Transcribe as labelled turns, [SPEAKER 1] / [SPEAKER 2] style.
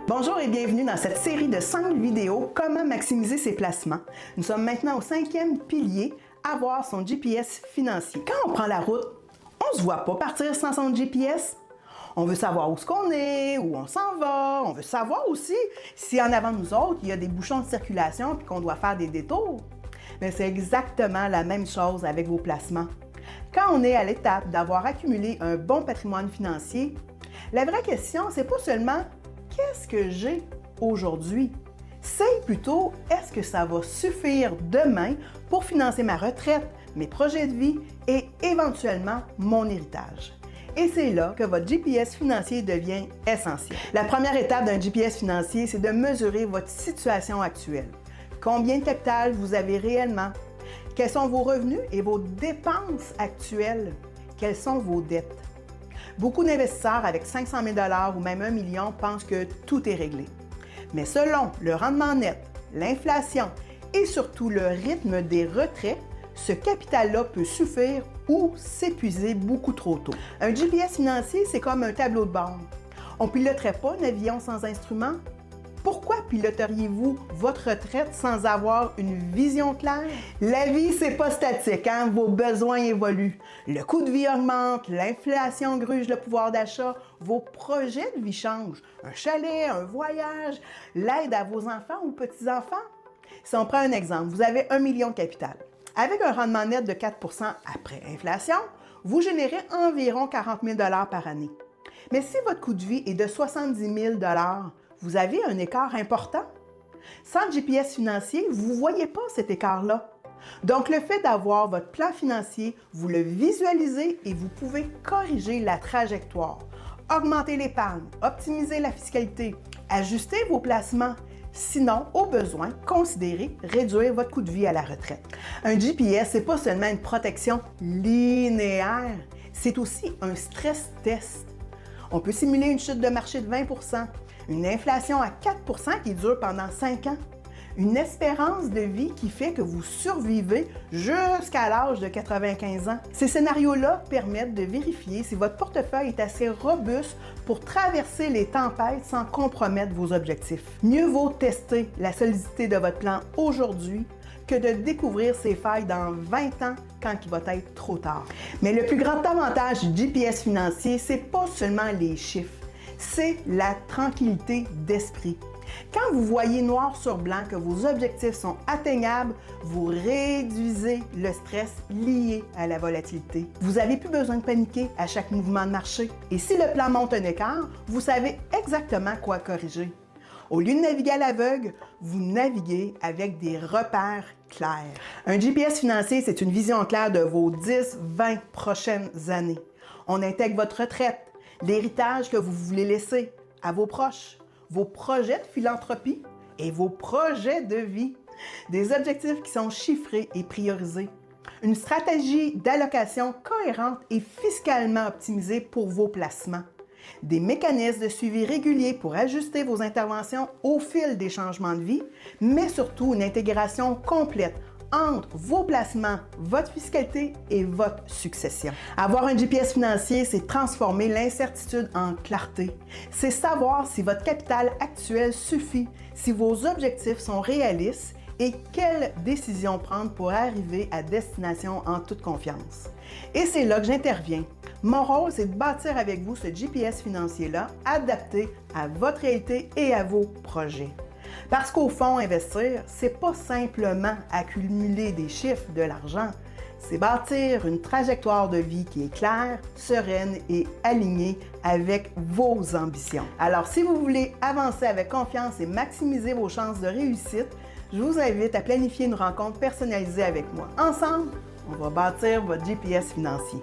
[SPEAKER 1] Bonjour et bienvenue dans cette série de 5 vidéos Comment maximiser ses placements. Nous sommes maintenant au 5e pilier, avoir son GPS financier. Quand on prend la route, on ne se voit pas partir sans son GPS. On veut savoir où ce qu'on est, où on s'en va. On veut savoir aussi si en avant de nous autres, il y a des bouchons de circulation et qu'on doit faire des détours. Mais c'est exactement la même chose avec vos placements. Quand on est à l'étape d'avoir accumulé un bon patrimoine financier, la vraie question, c'est pas seulement qu'est-ce que j'ai aujourd'hui? C'est plutôt est-ce que ça va suffire demain pour financer ma retraite, mes projets de vie et éventuellement mon héritage. Et c'est là que votre GPS financier devient essentiel. La première étape d'un GPS financier, c'est de mesurer votre situation actuelle. Combien de capital vous avez réellement? Quels sont vos revenus et vos dépenses actuelles? Quelles sont vos dettes? Beaucoup d'investisseurs avec 500 000 $ ou même 1 million pensent que tout est réglé. Mais selon le rendement net, l'inflation et surtout le rythme des retraits, ce capital-là peut suffire ou s'épuiser beaucoup trop tôt. Un GPS financier, c'est comme un tableau de bord. On ne piloterait pas un avion sans instrument? Pourquoi piloteriez-vous votre retraite sans avoir une vision claire? La vie, c'est pas statique, hein? Vos besoins évoluent. Le coût de vie augmente, l'inflation gruge le pouvoir d'achat, vos projets de vie changent. Un chalet, un voyage, l'aide à vos enfants ou petits-enfants. Si on prend un exemple, vous avez 1 million de capital. Avec un rendement net de 4 % après inflation, vous générez environ 40 000 $ par année. Mais si votre coût de vie est de 70 000 $, vous avez un écart important. Sans GPS financier, vous ne voyez pas cet écart-là. Donc, le fait d'avoir votre plan financier, vous le visualisez et vous pouvez corriger la trajectoire, augmenter l'épargne, optimiser la fiscalité, ajuster vos placements. Sinon, au besoin, considérez réduire votre coût de vie à la retraite. Un GPS, ce n'est pas seulement une protection linéaire, c'est aussi un stress test. On peut simuler une chute de marché de 20 %, une inflation à 4 % qui dure pendant 5 ans, une espérance de vie qui fait que vous survivez jusqu'à l'âge de 95 ans. Ces scénarios-là permettent de vérifier si votre portefeuille est assez robuste pour traverser les tempêtes sans compromettre vos objectifs. Mieux vaut tester la solidité de votre plan aujourd'hui que de découvrir ses failles dans 20 ans quand il va être trop tard. Mais le plus grand avantage du GPS financier, c'est pas seulement les chiffres, c'est la tranquillité d'esprit. Quand vous voyez noir sur blanc que vos objectifs sont atteignables, vous réduisez le stress lié à la volatilité. Vous n'avez plus besoin de paniquer à chaque mouvement de marché. Et si le plan monte un écart, vous savez exactement quoi corriger. Au lieu de naviguer à l'aveugle, vous naviguez avec des repères clairs. Un GPS financier, c'est une vision claire de vos 10-20 prochaines années. On intègre votre retraite, l'héritage que vous voulez laisser à vos proches, vos projets de philanthropie et vos projets de vie. Des objectifs qui sont chiffrés et priorisés. Une stratégie d'allocation cohérente et fiscalement optimisée pour vos placements. Des mécanismes de suivi réguliers pour ajuster vos interventions au fil des changements de vie, mais surtout une intégration complète entre vos placements, votre fiscalité et votre succession. Avoir un GPS financier, c'est transformer l'incertitude en clarté. C'est savoir si votre capital actuel suffit, si vos objectifs sont réalistes et quelles décisions prendre pour arriver à destination en toute confiance. Et c'est là que j'interviens. Mon rôle, c'est de bâtir avec vous ce GPS financier-là, adapté à votre réalité et à vos projets. Parce qu'au fond, investir, c'est pas simplement accumuler des chiffres, de l'argent. C'est bâtir une trajectoire de vie qui est claire, sereine et alignée avec vos ambitions. Alors, si vous voulez avancer avec confiance et maximiser vos chances de réussite, je vous invite à planifier une rencontre personnalisée avec moi. Ensemble, on va bâtir votre GPS financier.